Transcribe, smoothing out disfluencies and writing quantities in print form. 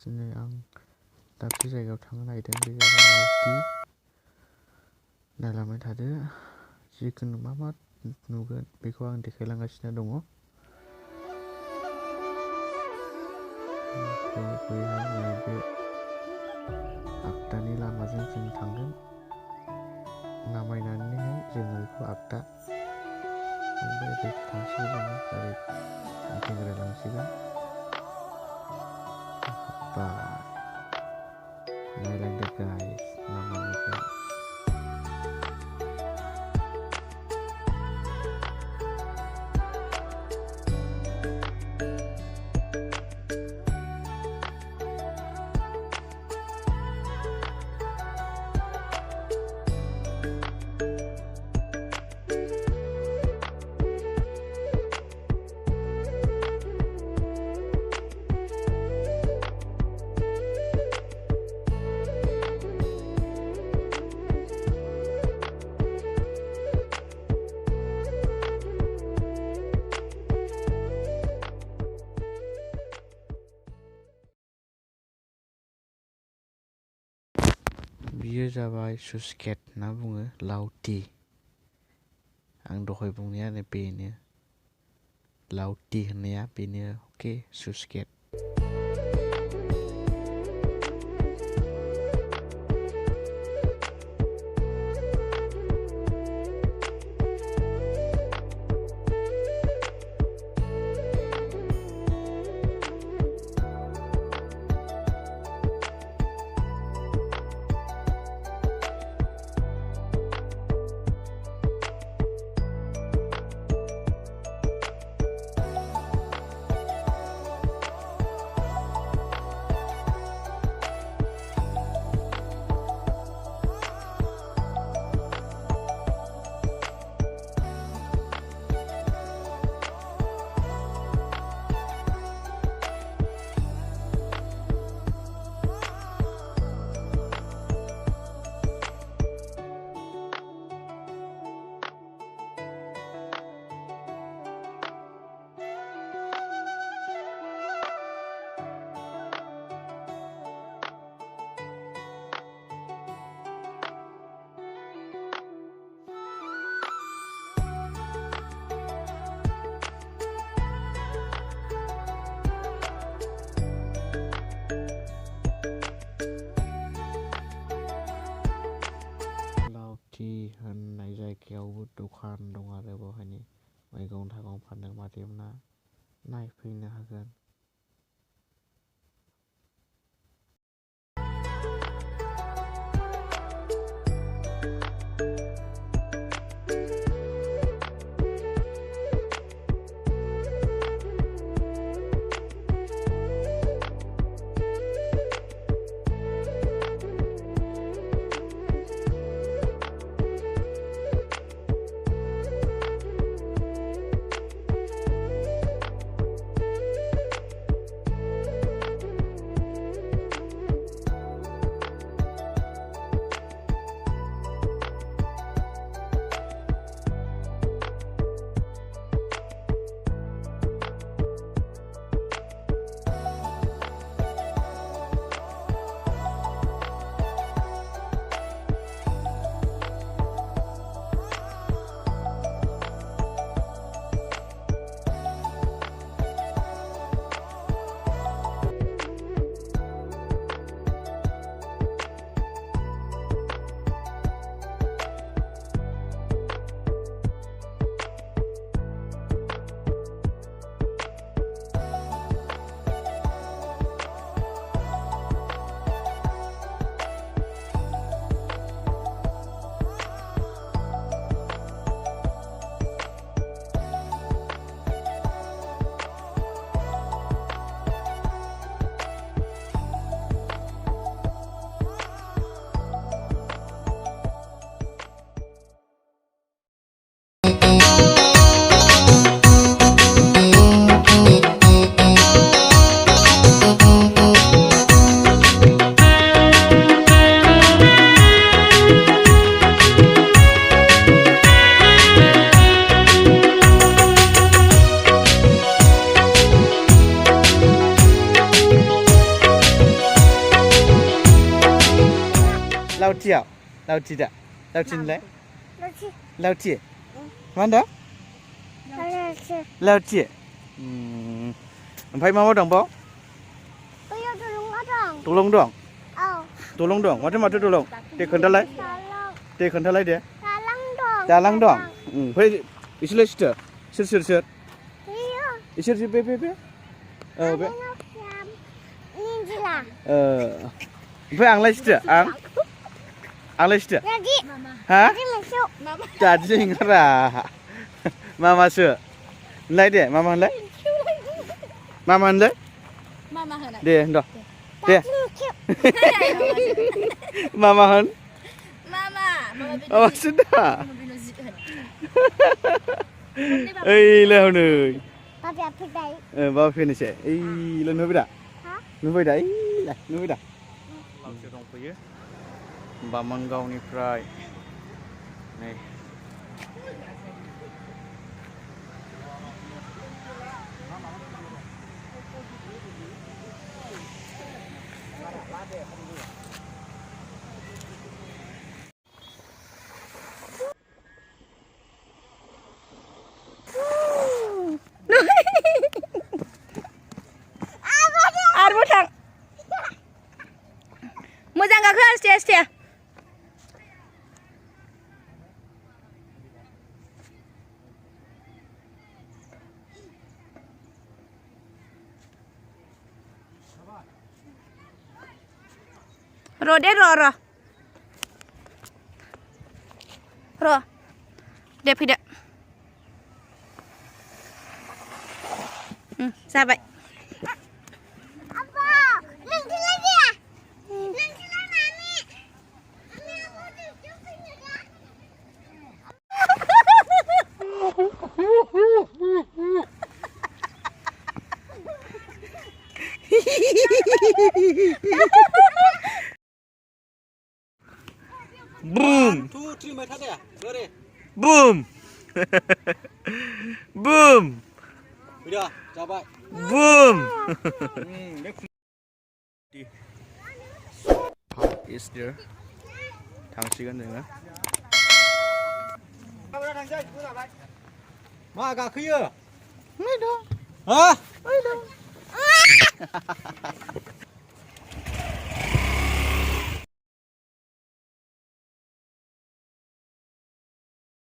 दिनै आं दाबसे जायगायाव थांनो नागिरदों, बे जाबाय लावथि। नायलांबाय थादो, जिखुनु मा नुगोन बेखौ आं देखायलांगासिनो दङ। बैहाय नैबे आगदानि लामाजों जों थांगोन, नामायनानैहाय जोङो बेखौ आगदा ओरै थांसिगोन, जोङो ओरै गिदिंलांसिगोन। नायलांदो गाइस, मा नुगोन। बियो जाबाय सुसकेट होनना बुङो, लावथि। आं दहाय बुंनायानो बेनो, लावथि होननाया बेनो। अके, सुसकेट। होननाय जायगायावबो दखान दं आरो बेवहायनो मैगं थाइगं फानदों मादैमोना, नायफैनो हागोन। Laotiyao Laotida Laotinलाय Laoti मा होनदों Laoti ओमफ्राय मा मा दं बाव दलं दं दलं दं माथो दलं दे खोन्थालाय दे दालां दं ओमफ्राय इसोरलाय सोर इसोर बे औ बे ओमफ्राय आंलाय सिथो आंलाय सिथो हा दादि ओंखारा मामासो होनलाय दे मामा होनलाय दे होनद' दे मामा होन मामासो दा ओइलाय हनै बाबा फैनोसै ओइलाय नुबाय दा हांसो दंफैयो बामोनगावनिफ्राय नै आरोबाव थां मोजां गाखो आस्थे र' दे र' दे फैदो जाबाय Boom! 1, 2, 3 mai thắt à? Rồi. Boom! Boom! Bây giờ, chào bạn. Boom! Park is there. 당시간 nữa. Mà cả kia. Mấy đâu? Hả? Mấy đâu?